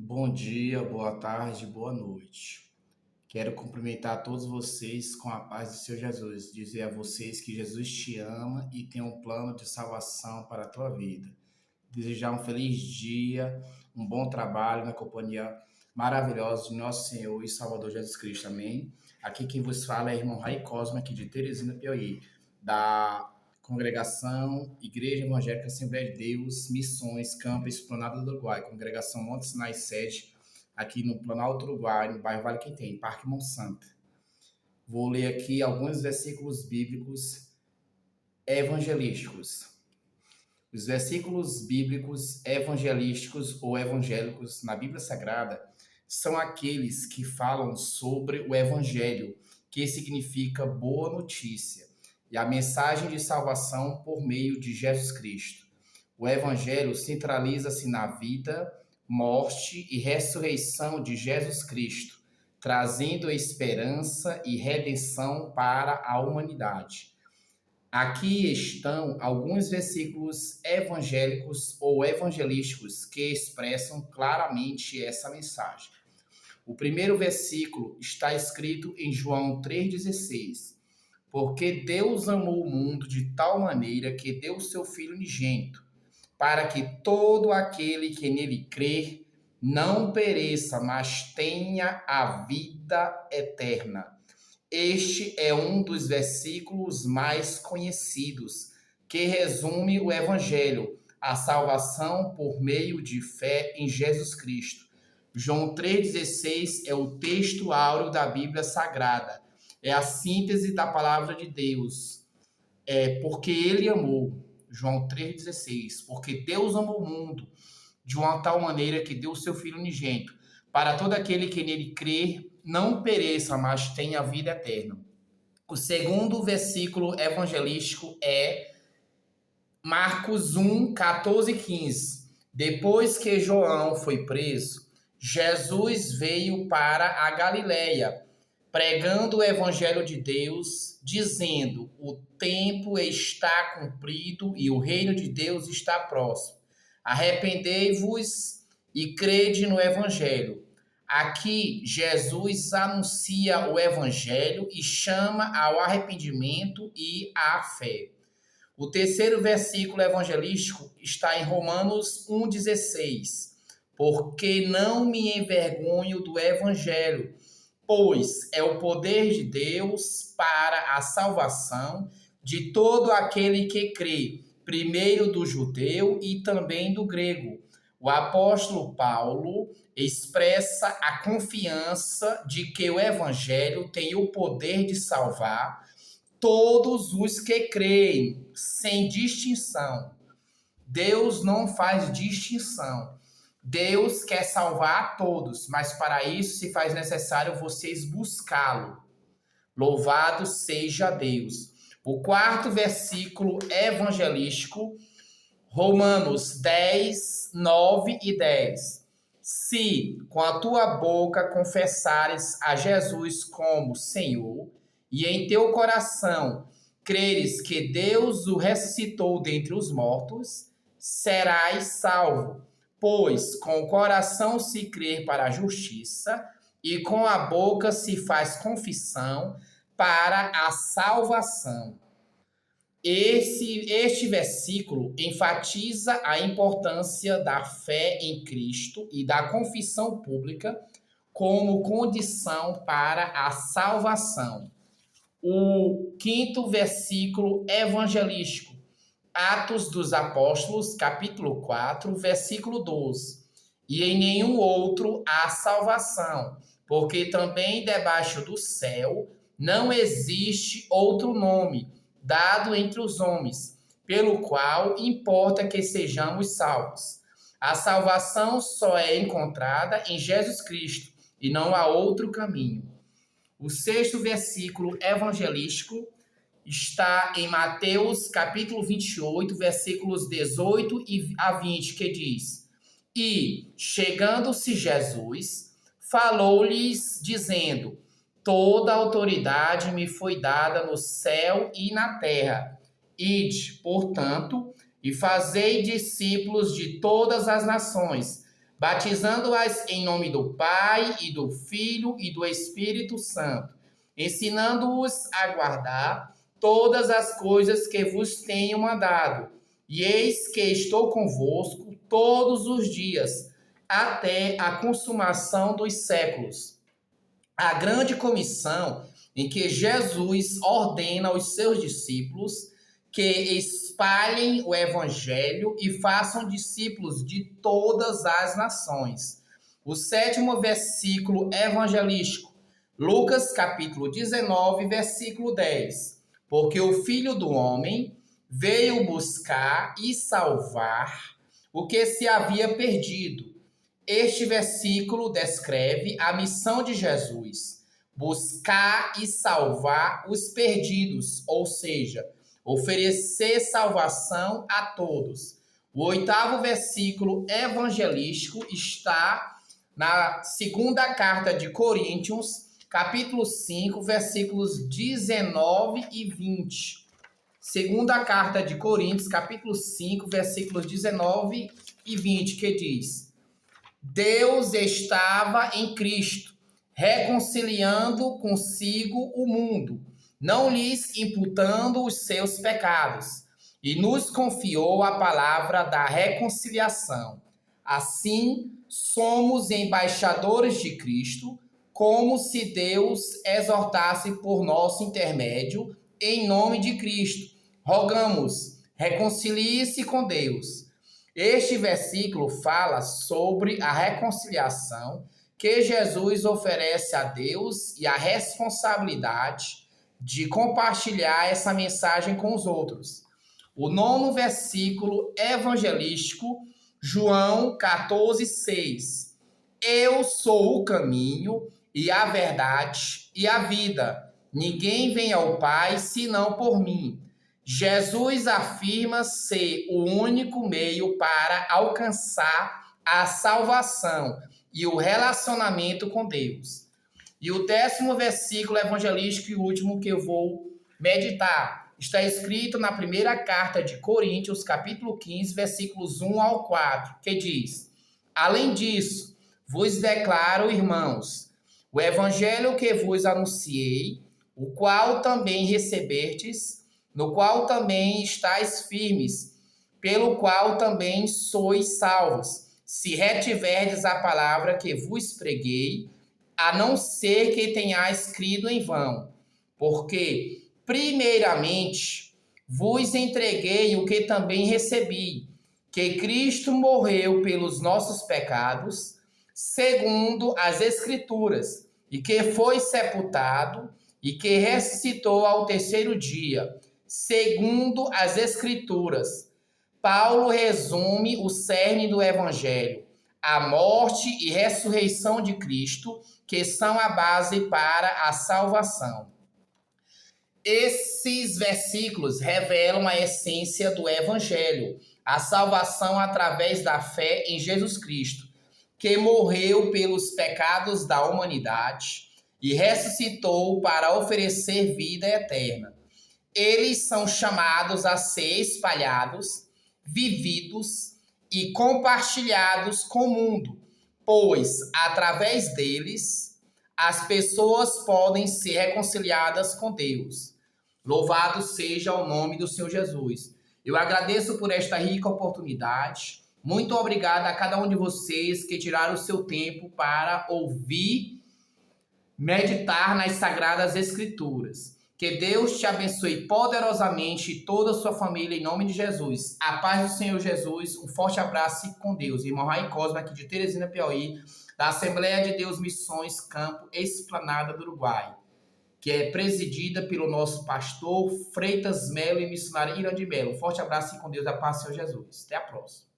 Bom dia, boa tarde, boa noite. Quero cumprimentar todos vocês com a paz do Senhor Jesus. Dizer a vocês que Jesus te ama e tem um plano de salvação para a tua vida. Desejar um feliz dia, um bom trabalho na companhia maravilhosa de nosso Senhor e Salvador Jesus Cristo. Amém? Aqui quem vos fala é irmão Rai Cosma, aqui de Teresina, Piauí, da Congregação Igreja Evangélica Assembleia de Deus, Missões, Campo Esplanada do Uruguai, Congregação Monte Sinai Sede, aqui no Planalto Uruguai, no bairro Vale Quem Parque Monsanto. Vou ler aqui alguns versículos bíblicos evangelísticos. Os versículos bíblicos evangelísticos ou evangélicos na Bíblia Sagrada são aqueles que falam sobre o evangelho, que significa boa notícia, e a mensagem de salvação por meio de Jesus Cristo. O evangelho centraliza-se na vida, morte e ressurreição de Jesus Cristo, trazendo esperança e redenção para a humanidade. Aqui estão alguns versículos evangélicos ou evangelísticos que expressam claramente essa mensagem. O primeiro versículo está escrito em João 3,16. Porque Deus amou o mundo de tal maneira que deu o seu Filho unigênito, para que todo aquele que nele crer não pereça, mas tenha a vida eterna. Este é um dos versículos mais conhecidos, que resume o Evangelho, a salvação por meio de fé em Jesus Cristo. João 3,16 é o texto áureo da Bíblia Sagrada. É a síntese da palavra de Deus. Porque ele amou. João 3,16. Porque Deus amou o mundo de uma tal maneira que deu o seu Filho unigênito, para todo aquele que nele crer não pereça, mas tenha vida eterna. O segundo versículo evangelístico é Marcos 1, 14 e 15. Depois que João foi preso, Jesus veio para a Galileia, pregando o evangelho de Deus, dizendo: o tempo está cumprido e o reino de Deus está próximo. Arrependei-vos e crede no evangelho. Aqui, Jesus anuncia o evangelho e chama ao arrependimento e à fé. O terceiro versículo evangelístico está em Romanos 1,16. Porque não me envergonho do evangelho, pois é o poder de Deus para a salvação de todo aquele que crê, primeiro do judeu e também do grego. O apóstolo Paulo expressa a confiança de que o evangelho tem o poder de salvar todos os que creem, sem distinção. Deus não faz distinção. Deus quer salvar a todos, mas para isso se faz necessário vocês buscá-lo. Louvado seja Deus. O quarto versículo evangelístico, Romanos 10, 9 e 10. Se com a tua boca confessares a Jesus como Senhor, e em teu coração creres que Deus o ressuscitou dentre os mortos, serás salvo. Pois com o coração se crê para a justiça, e com a boca se faz confissão para a salvação. Este versículo enfatiza a importância da fé em Cristo e da confissão pública como condição para a salvação. O quinto versículo evangelístico, Atos dos Apóstolos, capítulo 4, versículo 12. E em nenhum outro há salvação, porque também debaixo do céu não existe outro nome dado entre os homens, pelo qual importa que sejamos salvos. A salvação só é encontrada em Jesus Cristo e não há outro caminho. O sexto versículo evangelístico está em Mateus, capítulo 28, versículos 18 a 20, que diz: E, chegando-se Jesus, falou-lhes, dizendo: Toda autoridade me foi dada no céu e na terra. Ide, portanto, e fazei discípulos de todas as nações, batizando-as em nome do Pai e do Filho e do Espírito Santo, ensinando-os a guardar todas as coisas que vos tenho mandado. E eis que estou convosco todos os dias, até a consumação dos séculos. A grande comissão em que Jesus ordena aos seus discípulos que espalhem o evangelho e façam discípulos de todas as nações. O sétimo versículo evangelístico, Lucas capítulo 19, versículo 10. Porque o Filho do Homem veio buscar e salvar o que se havia perdido. Este versículo descreve a missão de Jesus: buscar e salvar os perdidos, ou seja, oferecer salvação a todos. O oitavo versículo evangelístico está na segunda carta de Coríntios, capítulo 5, versículos 19 e 20. Segunda carta de Coríntios, capítulo 5, versículos 19 e 20, que diz: Deus estava em Cristo, reconciliando consigo o mundo, não lhes imputando os seus pecados, e nos confiou a palavra da reconciliação. Assim, somos embaixadores de Cristo, como se Deus exortasse por nosso intermédio, em nome de Cristo. Rogamos, reconcilie-se com Deus. Este versículo fala sobre a reconciliação que Jesus oferece a Deus e a responsabilidade de compartilhar essa mensagem com os outros. O nono versículo evangelístico, João 14:6. Eu sou o caminho e a verdade e a vida. Ninguém vem ao Pai senão por mim. Jesus afirma ser o único meio para alcançar a salvação e o relacionamento com Deus. E o décimo versículo evangelístico e último que eu vou meditar está escrito na primeira carta de Coríntios, capítulo 15, versículos 1 ao 4, que diz: Além disso, vos declaro, irmãos, o evangelho que vos anunciei, o qual também recebestes, no qual também estáis firmes, pelo qual também sois salvos, se retiverdes a palavra que vos preguei, a não ser que tenhais crido em vão. Porque, primeiramente, vos entreguei o que também recebi, que Cristo morreu pelos nossos pecados, segundo as Escrituras, e que foi sepultado, e que ressuscitou ao terceiro dia, segundo as Escrituras. Paulo resume o cerne do Evangelho, a morte e ressurreição de Cristo, que são a base para a salvação. Esses versículos revelam a essência do Evangelho, a salvação através da fé em Jesus Cristo, que morreu pelos pecados da humanidade e ressuscitou para oferecer vida eterna. Eles são chamados a ser espalhados, vividos e compartilhados com o mundo, pois, através deles, as pessoas podem ser reconciliadas com Deus. Louvado seja o nome do Senhor Jesus. Eu agradeço por esta rica oportunidade. Muito obrigado a cada um de vocês que tiraram o seu tempo para ouvir, meditar nas Sagradas Escrituras. Que Deus te abençoe poderosamente e toda a sua família, em nome de Jesus. A paz do Senhor Jesus, um forte abraço e com Deus. Irmão Rai Cosme, aqui de Teresina, Piauí, da Assembleia de Deus Missões, Campo Esplanada do Uruguai, que é presidida pelo nosso pastor Freitas Melo e missionário Irã de Melo. Um forte abraço e com Deus, a paz do Senhor Jesus. Até a próxima.